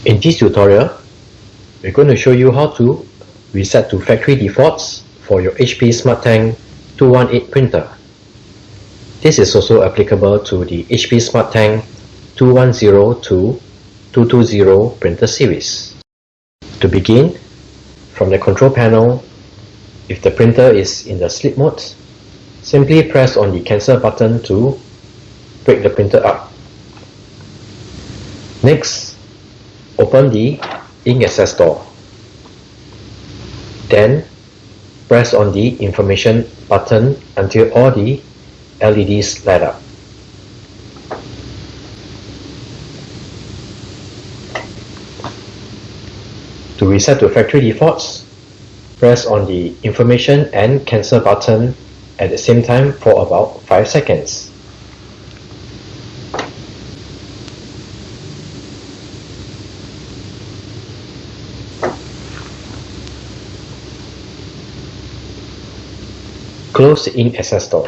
In this tutorial, we're going to show you how to reset to factory defaults for your HP SmartTank 218 printer. This is also applicable to the HP SmartTank 210 to 220 printer series. To begin, from the control panel, if the printer is in the sleep mode, simply press on the cancel button to break the printer up. Next, open the Ink Access door. Then, press on the information button until all the LEDs light up. To reset to factory defaults, press on the information and cancel button at the same time for about 5 seconds. Close the Ink Access door.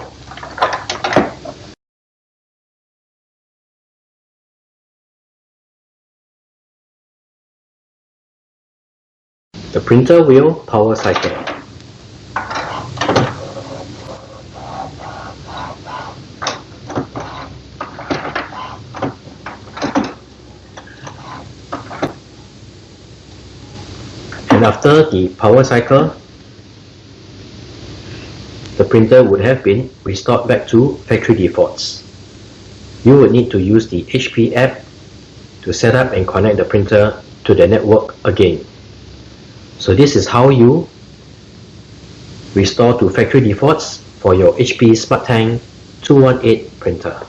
The printer will power cycle. And after the power cycle, the printer would have been restored back to factory defaults. You would need to use the HP app to set up and connect the printer to the network again. So this is how you restore to factory defaults for your HP SmartTank 218 printer.